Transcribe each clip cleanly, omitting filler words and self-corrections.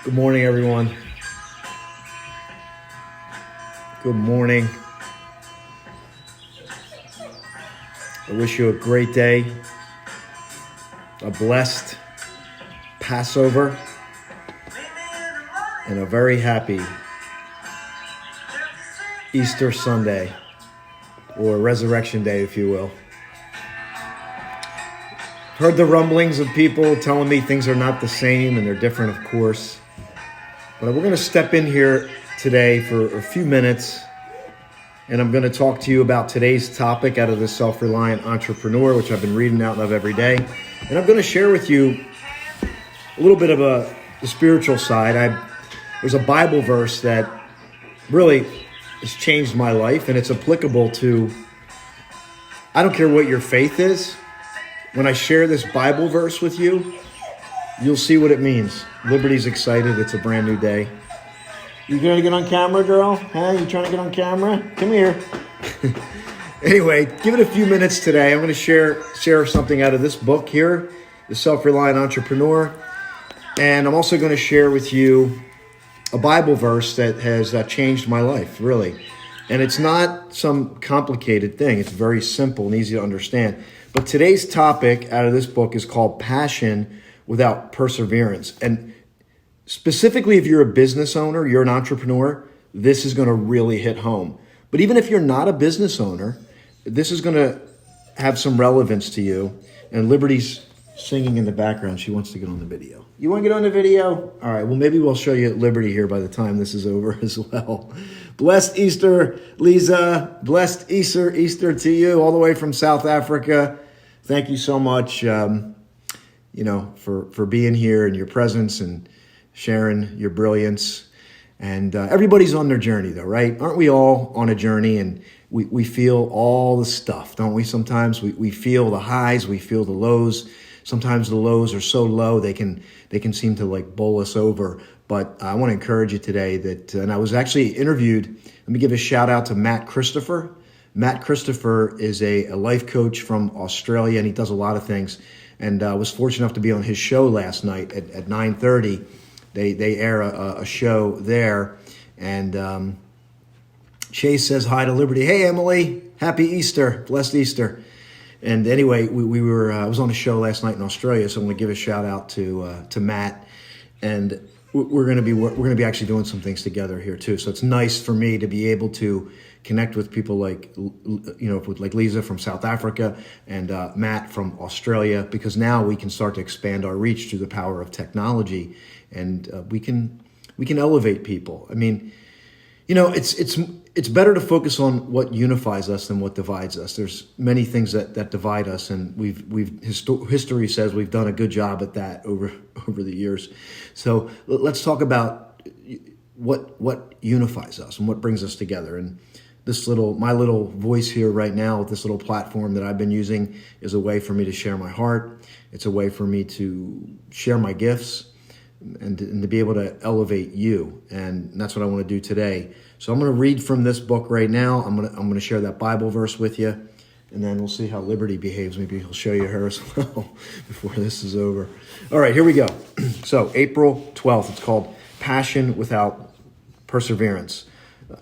Good morning, everyone. Good morning. I wish you a great day, a blessed Passover, and a very happy Easter Sunday, or Resurrection Day, if you will. Heard the rumblings of people telling me things are not the same, and they're different, of course. But we're going to step in here today for a few minutes, and I'm going to talk to you about today's topic out of the Self-Reliant Entrepreneur, which I've been reading out of every day. And I'm going to share with you a little bit of the spiritual side. There's a Bible verse that really has changed my life, and it's applicable to, I don't care what your faith is. When I share this Bible verse with you, you'll see what it means. Liberty's excited. It's a brand new day. You going to get on camera, girl? Huh? You trying to get on camera? Come here. Anyway, give it a few minutes today. I'm going to share something out of this book here, The Self-Reliant Entrepreneur. And I'm also going to share with you a Bible verse that has changed my life, really. And it's not some complicated thing. It's very simple and easy to understand. But today's topic out of this book is called Passion Without Perseverance. And specifically, if you're a business owner, you're an entrepreneur, this is going to really hit home. But even if you're not a business owner, this is going to have some relevance to you. And Liberty's singing in the background. She wants to get on the video. You want to get on the video? All right, well, maybe we'll show you at Liberty here by the time this is over as well. Blessed Easter, Lisa. Blessed Easter to you all the way from South Africa. Thank you so much, for being here and your presence and sharing your brilliance. And everybody's on their journey, though, right? Aren't we all on a journey? And we feel all the stuff, don't we? Sometimes we feel the highs, we feel the lows. Sometimes the lows are so low they can seem to like bowl us over. But I want to encourage you today that, and I was actually interviewed. Let me give a shout out to Matt Christopher. Matt Christopher is a life coach from Australia, and he does a lot of things. And I was fortunate enough to be on his show last night at 9:30. They air a show there. And Chase says hi to Liberty. Hey, Emily. Happy Easter. Blessed Easter. And anyway, we were. I was on a show last night in Australia, so I'm going to give a shout out to Matt. And we're going to be actually doing some things together here too. So it's nice for me to be able to connect with people like Lisa from South Africa and Matt from Australia, because now we can start to expand our reach through the power of technology, and we can elevate people. I mean, it's better to focus on what unifies us than what divides us. There's many things that divide us, and history says we've done a good job at that over the years. So let's talk about what unifies us and what brings us together. And my little voice here right now with this little platform that I've been using is a way for me to share my heart. It's a way for me to share my gifts and to be able to elevate you. And that's what I want to do today. So I'm going to read from this book right now. I'm going to share that Bible verse with you, and then we'll see how Liberty behaves. Maybe he'll show you her as well before this is over. All right, here we go. So April 12th, it's called Passion Without Perseverance.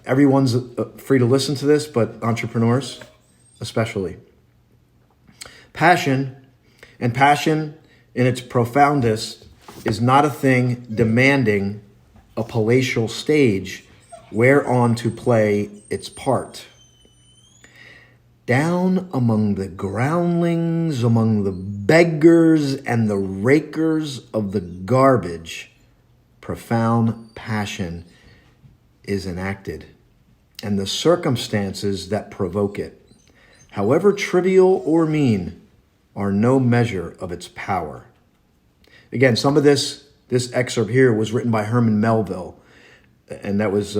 Everyone's free to listen to this, but entrepreneurs especially. Passion in its profoundest is not a thing demanding a palatial stage whereon to play its part. Down among the groundlings, among the beggars and the rakers of the garbage, profound passion is enacted, and the circumstances that provoke it, however trivial or mean, are no measure of its power. Again, some of this excerpt here was written by Herman Melville, and that was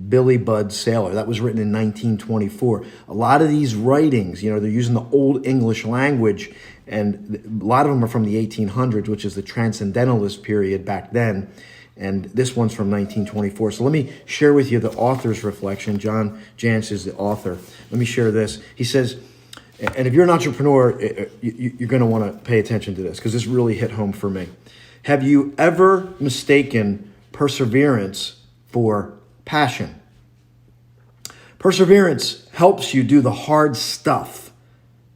Billy Budd Sailor. That was written in 1924. A lot of these writings, they're using the Old English language, and a lot of them are from the 1800s, which is the Transcendentalist period back then. And this one's from 1924. So let me share with you the author's reflection. John Jantsch is the author. Let me share this. He says, and if you're an entrepreneur, you're going to want to pay attention to this because this really hit home for me. Have you ever mistaken perseverance for passion. Perseverance helps you do the hard stuff,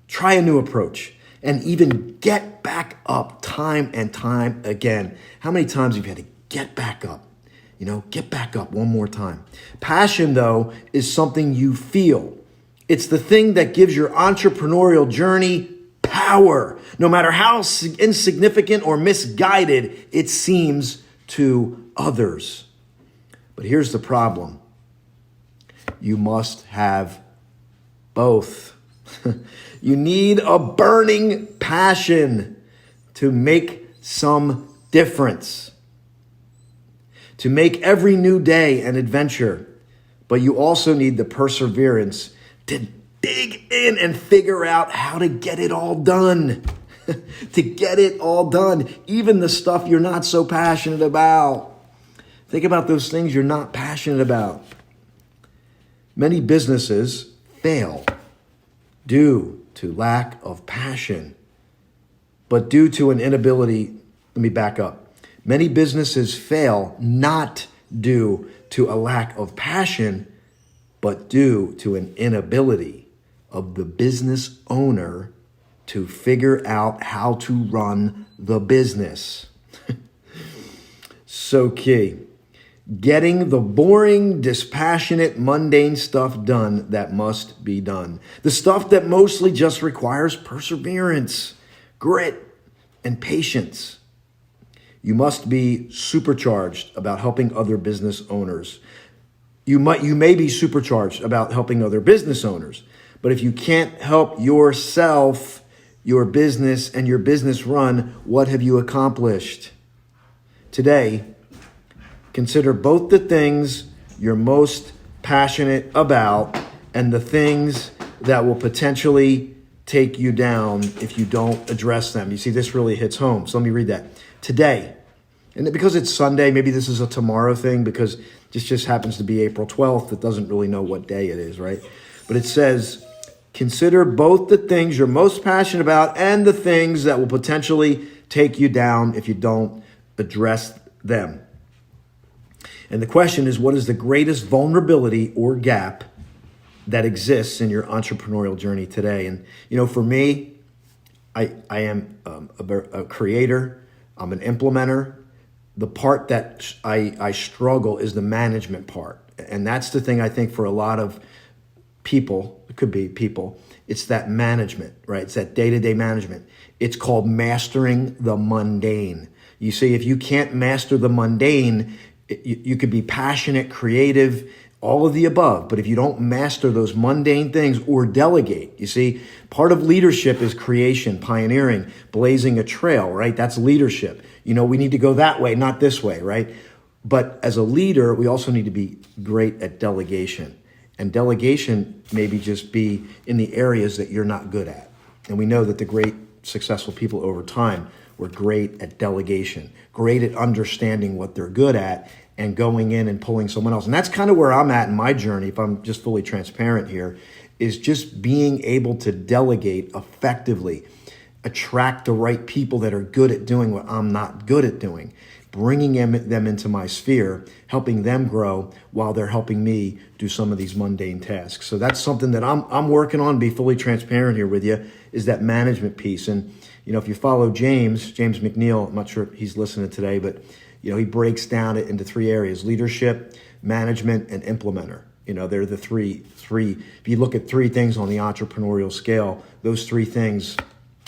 try a new approach, and even get back up time and time again. How many times have you had to get back up? Get back up one more time. Passion, though, is something you feel. It's the thing that gives your entrepreneurial journey power, no matter how insignificant or misguided it seems to others. But here's the problem. You must have both. You need a burning passion to make some difference, to make every new day an adventure. But you also need the perseverance to dig in and figure out how to get it all done. To get it all done, even the stuff you're not so passionate about. Think about those things you're not passionate about. Many businesses fail due to lack of passion, but due to an inability. Let me back up. Many businesses fail not due to a lack of passion, but due to an inability of the business owner to figure out how to run the business. So key. Getting the boring, dispassionate, mundane stuff done that must be done. The stuff that mostly just requires perseverance, grit, and patience. You must be supercharged about helping other business owners. You may be supercharged about helping other business owners, but if you can't help yourself, your business, and your business run, what have you accomplished? Today, consider both the things you're most passionate about and the things that will potentially take you down if you don't address them. You see, this really hits home. So let me read that. Today, and because it's Sunday, maybe this is a tomorrow thing because this just happens to be April 12th. It doesn't really know what day it is, right? But it says, consider both the things you're most passionate about and the things that will potentially take you down if you don't address them. And the question is, what is the greatest vulnerability or gap that exists in your entrepreneurial journey today? And, for me, I am a creator. I'm an implementer. The part that I struggle is the management part. And that's the thing I think for a lot of people, it could be people, it's that management, right? It's that day-to-day management. It's called mastering the mundane. You see, if you can't master the mundane, you could be passionate, creative, all of the above. But if you don't master those mundane things or delegate, you see, part of leadership is creation, pioneering, blazing a trail, right? That's leadership. We need to go that way, not this way, right? But as a leader, we also need to be great at delegation. And delegation maybe just be in the areas that you're not good at. And we know that the great successful people over time were great at delegation, great at understanding what they're good at and going in and pulling someone else. And that's kind of where I'm at in my journey, if I'm just fully transparent here, is just being able to delegate effectively, attract the right people that are good at doing what I'm not good at doing, bringing them into my sphere, helping them grow while they're helping me do some of these mundane tasks. So that's something that I'm working on, be fully transparent here with you, is that management piece. And, if you follow James McNeil, I'm not sure if he's listening today, but, he breaks down it into three areas: leadership, management, and implementer. They're the three. If you look at three things on the entrepreneurial scale, those three things,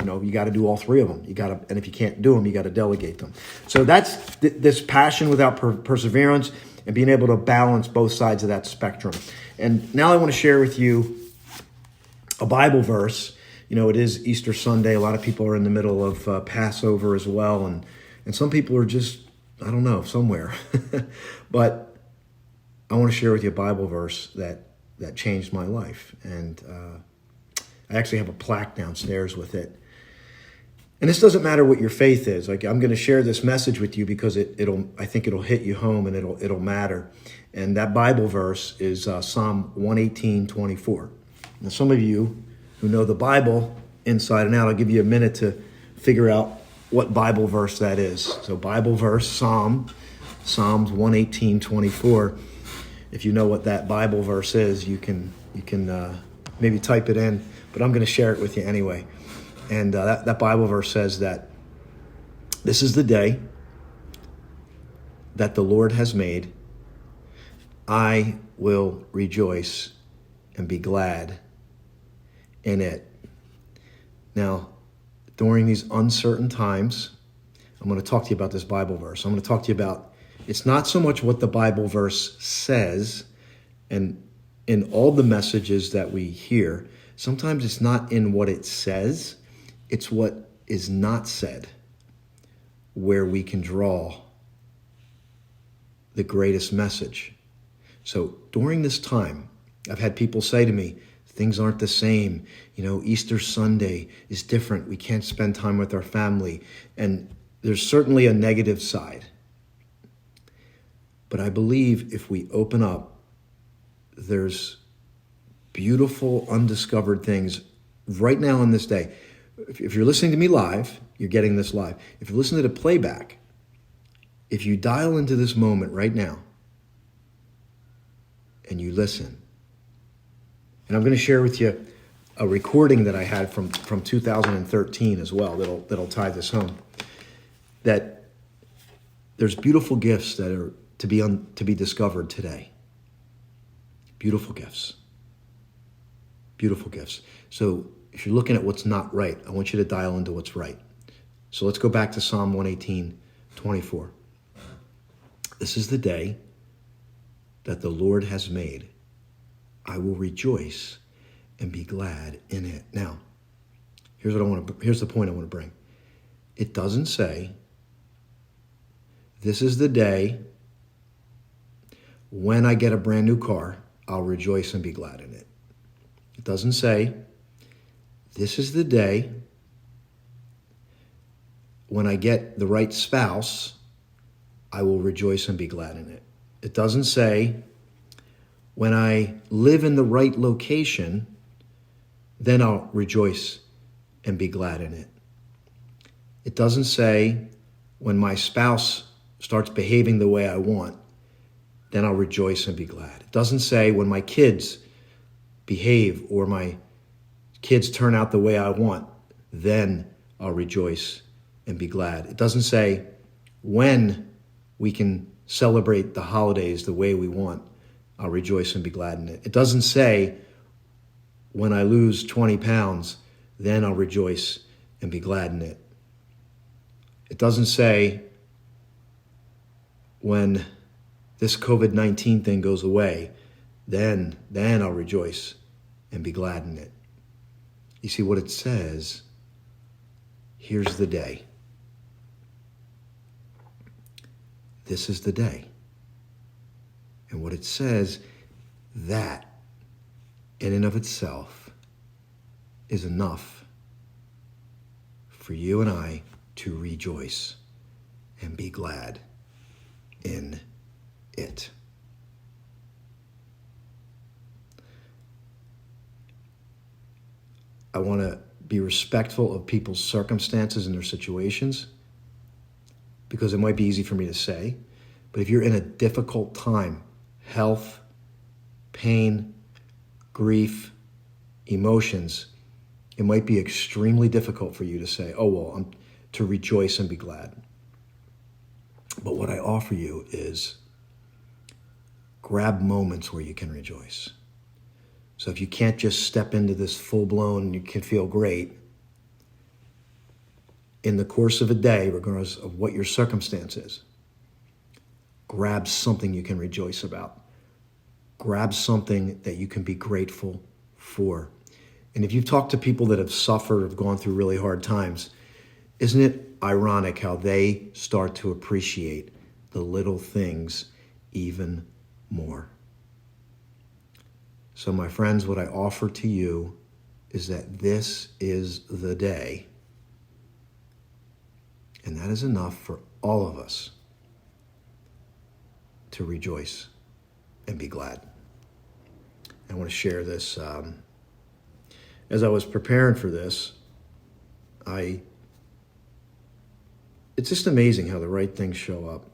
you got to do all three of them. And if you can't do them, you got to delegate them. So that's this passion without perseverance and being able to balance both sides of that spectrum. And now I want to share with you a Bible verse. It is Easter Sunday. A lot of people are in the middle of Passover as well. And some people are just, I don't know, somewhere. But I want to share with you a Bible verse that changed my life. And I actually have a plaque downstairs with it. And this doesn't matter what your faith is. Like, I'm going to share this message with you because I think it'll hit you home and it'll matter. And that Bible verse is Psalm 118:24. Now, some of you who know the Bible inside and out, I'll give you a minute to figure out what Bible verse that is. So Bible verse, Psalm Psalms 118:24. If you know what that Bible verse is, you can maybe type it in, but I'm going to share it with you anyway. And that Bible verse says that this is the day that the Lord has made. I will rejoice and be glad in it. Now, during these uncertain times, I'm going to talk to you about this Bible verse. I'm going to talk to you about, it's not so much what the Bible verse says, and in all the messages that we hear, sometimes it's not in what it says, it's what is not said, where we can draw the greatest message. So during this time, I've had people say to me, things aren't the same. Easter Sunday is different. We can't spend time with our family. And there's certainly a negative side. But I believe if we open up, there's beautiful, undiscovered things right now on this day. If you're listening to me live, you're getting this live. If you're listening to the playback, if you dial into this moment right now and you listen, and I'm going to share with you a recording that I had from 2013 as well that'll tie this home, that there's beautiful gifts that are to be discovered today. Beautiful gifts. Beautiful gifts. So if you're looking at what's not right, I want you to dial into what's right. So let's go back to Psalm 118:24. This is the day that the Lord has made. I will rejoice and be glad in it. Now, here's the point I want to bring. It doesn't say, this is the day when I get a brand new car, I'll rejoice and be glad in it. It doesn't say, this is the day when I get the right spouse, I will rejoice and be glad in it. It doesn't say, when I live in the right location, then I'll rejoice and be glad in it. It doesn't say, when my spouse starts behaving the way I want, then I'll rejoice and be glad. It doesn't say, when my kids behave or my kids turn out the way I want, then I'll rejoice and be glad. It doesn't say, when we can celebrate the holidays the way we want, I'll rejoice and be glad in it. It doesn't say, when I lose 20 pounds, then I'll rejoice and be glad in it. It doesn't say, when this COVID-19 thing goes away, then I'll rejoice and be glad in it. You see what it says? Here's the day. This is the day. And what it says, that in and of itself is enough for you and I to rejoice and be glad in it. I want to be respectful of people's circumstances and their situations, because it might be easy for me to say, but if you're in a difficult time, health, pain, grief, emotions, it might be extremely difficult for you to say, I'm to rejoice and be glad. But what I offer you is grab moments where you can rejoice. So if you can't just step into this full-blown, you can feel great, in the course of a day, regardless of what your circumstance is, grab something you can rejoice about. Grab something that you can be grateful for. And if you've talked to people that have suffered, have gone through really hard times, isn't it ironic how they start to appreciate the little things even more? So my friends, what I offer to you is that this is the day, and that is enough for all of us to rejoice and be glad. I want to share this. As I was preparing for this, it's just amazing how the right things show up.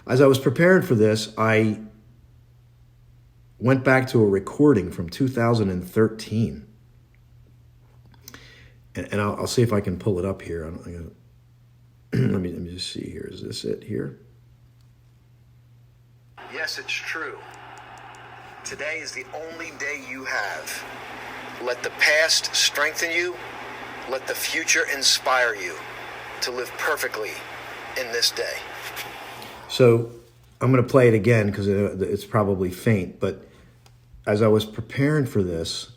As I was preparing for this, I went back to a recording from 2013. And I'll see if I can pull it up here. Let me just see here. Is this it here? Yes, it's true. Today is the only day you have. Let the past strengthen you. Let the future inspire you to live perfectly in this day. So I'm going to play it again because it's probably faint. But as I was preparing for this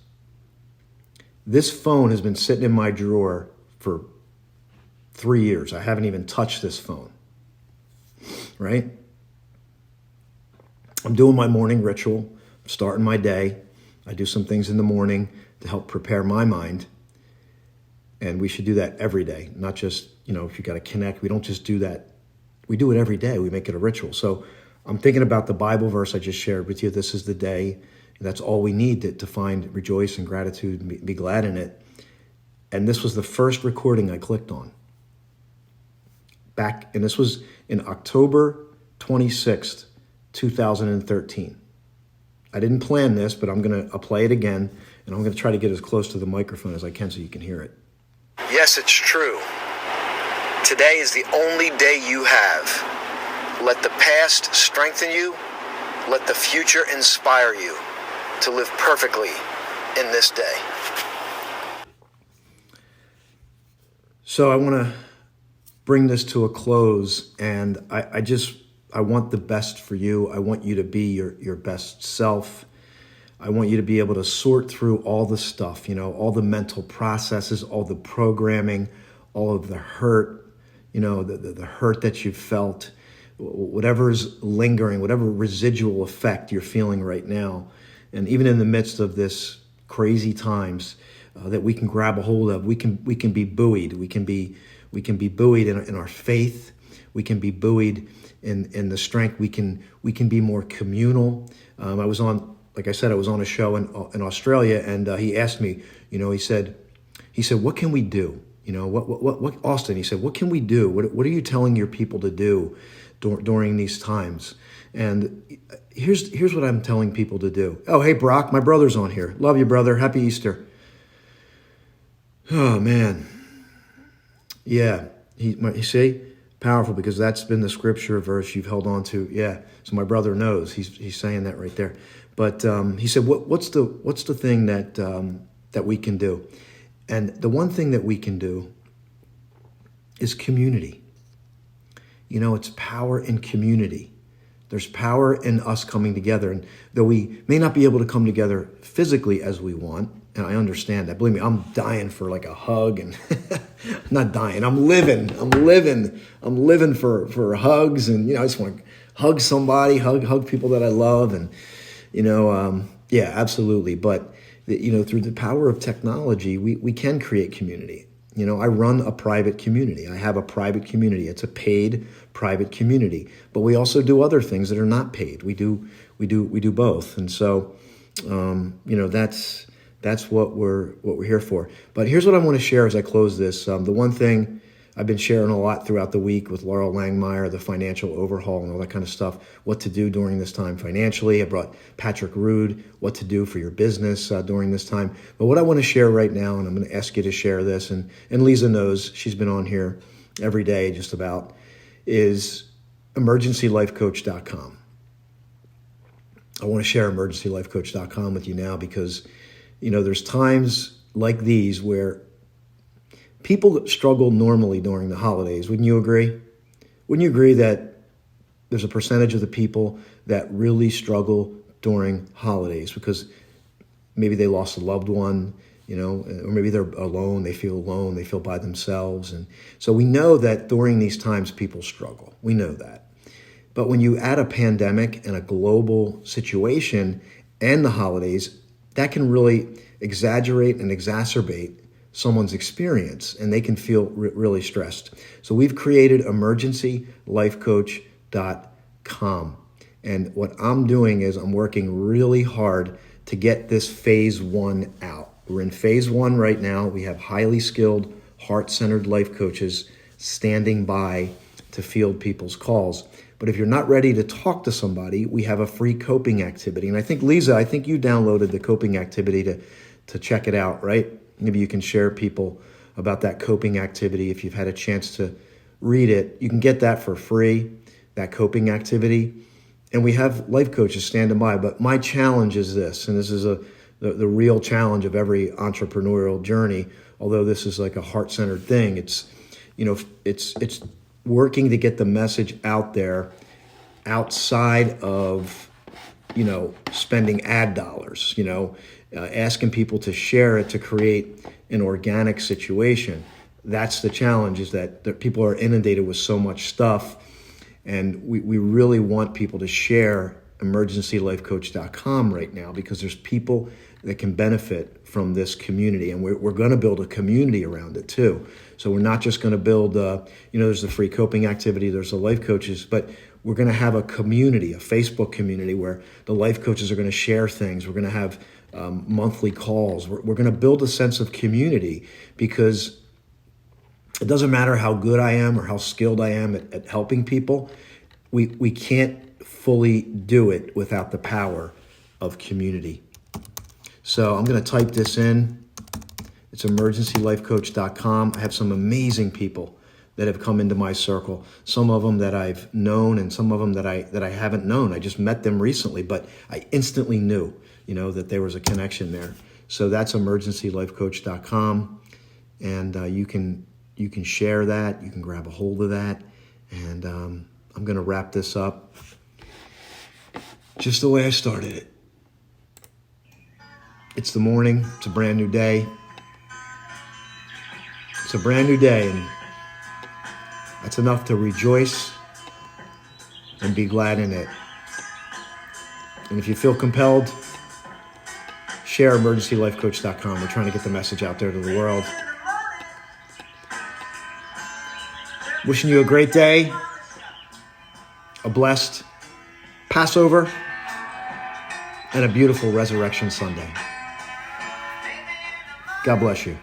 phone has been sitting in my drawer for 3 years. I haven't even touched this phone, right? I'm doing my morning ritual, starting my day. I do some things in the morning to help prepare my mind. And we should do that every day, not just, if you got to connect. We don't just do that. We do it every day. We make it a ritual. So I'm thinking about the Bible verse I just shared with you. This is the day. That's all we need to find rejoice and gratitude and be glad in it. And this was the first recording I clicked on. And this was in October 26th, 2013. I didn't plan this, but I'm going to play it again, and I'm going to try to get as close to the microphone as I can so you can hear it. Yes, it's true. Today is the only day you have. Let the past strengthen you. Let the future inspire you to live perfectly in this day. So I want to bring this to a close, and I want the best for you. I want you to be your best self. I want you to be able to sort through all the stuff, all the mental processes, all the programming, all of the hurt, the hurt that you've felt, whatever's lingering, whatever residual effect you're feeling right now. And even in the midst of this crazy times that we can grab a hold of, we can be buoyed. We can be buoyed in our faith. We can be buoyed in the strength. We can be more communal. I was on a show in Australia, and he asked me, he said, what can we do? What Austin? He said, what can we do? What are you telling your people to do during these times? And here's what I'm telling people to do. Oh, hey, Brock, my brother's on here. Love you, brother. Happy Easter. Oh, man. Yeah. You see? Powerful, because that's been the scripture verse you've held on to. Yeah. So my brother knows. He's saying that right there. But he said, what's the thing that we can do? And the one thing that we can do is community. It's power in community. There's power in us coming together. And though we may not be able to come together physically as we want, and I understand that. Believe me, I'm dying for like a hug, and not dying. I'm living for hugs, and I just want to hug somebody, hug people that I love, and yeah, absolutely. But through the power of technology, we can create community. I run a private community. I have a private community. It's a paid private community, but we also do other things that are not paid. We do both, and so that's what we're here for. But here's what I want to share as I close this. The one thing I've been sharing a lot throughout the week with Laurel Langmeyer, the financial overhaul and all that kind of stuff, what to do during this time financially. I brought Patrick Rude, what to do for your business during this time. But what I want to share right now, and I'm going to ask you to share this, and Lisa knows, she's been on here every day just about, is emergencylifecoach.com. I want to share emergencylifecoach.com with you now because, there's times like these where people struggle normally during the holidays. Wouldn't you agree? Wouldn't you agree that there's a percentage of the people that really struggle during holidays because maybe they lost a loved one, or maybe they're alone, they feel by themselves. And so we know that during these times, people struggle. We know that. But when you add a pandemic and a global situation and the holidays, that can really exaggerate and exacerbate someone's experience, and they can feel really stressed. So we've created emergencylifecoach.com. And what I'm doing is I'm working really hard to get this phase 1 out. We're in phase 1 right now. We have highly skilled, heart-centered life coaches standing by to field people's calls. But if you're not ready to talk to somebody, we have a free coping activity. And I think, Lisa, I think you downloaded the coping activity to check it out, right? Maybe you can share people about that coping activity if you've had a chance to read it. You can get that for free, that coping activity. And we have life coaches standing by. But my challenge is this, and this is the real challenge of every entrepreneurial journey, although this is like a heart-centered thing. It's working to get the message out there outside of, spending ad dollars, asking people to share it to create an organic situation. That's the challenge, is that people are inundated with so much stuff. And we really want people to share emergencylifecoach.com right now, because there's people that can benefit from this community. And we're going to build a community around it too. So we're not just going to build, there's the free coping activity, there's the life coaches, but we're going to have a community, a Facebook community where the life coaches are going to share things. We're going to have monthly calls. We're going to build a sense of community, because it doesn't matter how good I am or how skilled I am at helping people. We can't fully do it without the power of community. So I'm going to type this in. It's emergencylifecoach.com. I have some amazing people that have come into my circle. Some of them that I've known, and some of them that I haven't known. I just met them recently, but I instantly knew, that there was a connection there. So that's emergencylifecoach.com, and you can share that. You can grab a hold of that, and I'm going to wrap this up just the way I started it. It's the morning. It's a brand new day. It's a brand new day, and that's enough to rejoice and be glad in it. And if you feel compelled, share emergencylifecoach.com. We're trying to get the message out there to the world. Wishing you a great day, a blessed Passover, and a beautiful Resurrection Sunday. God bless you.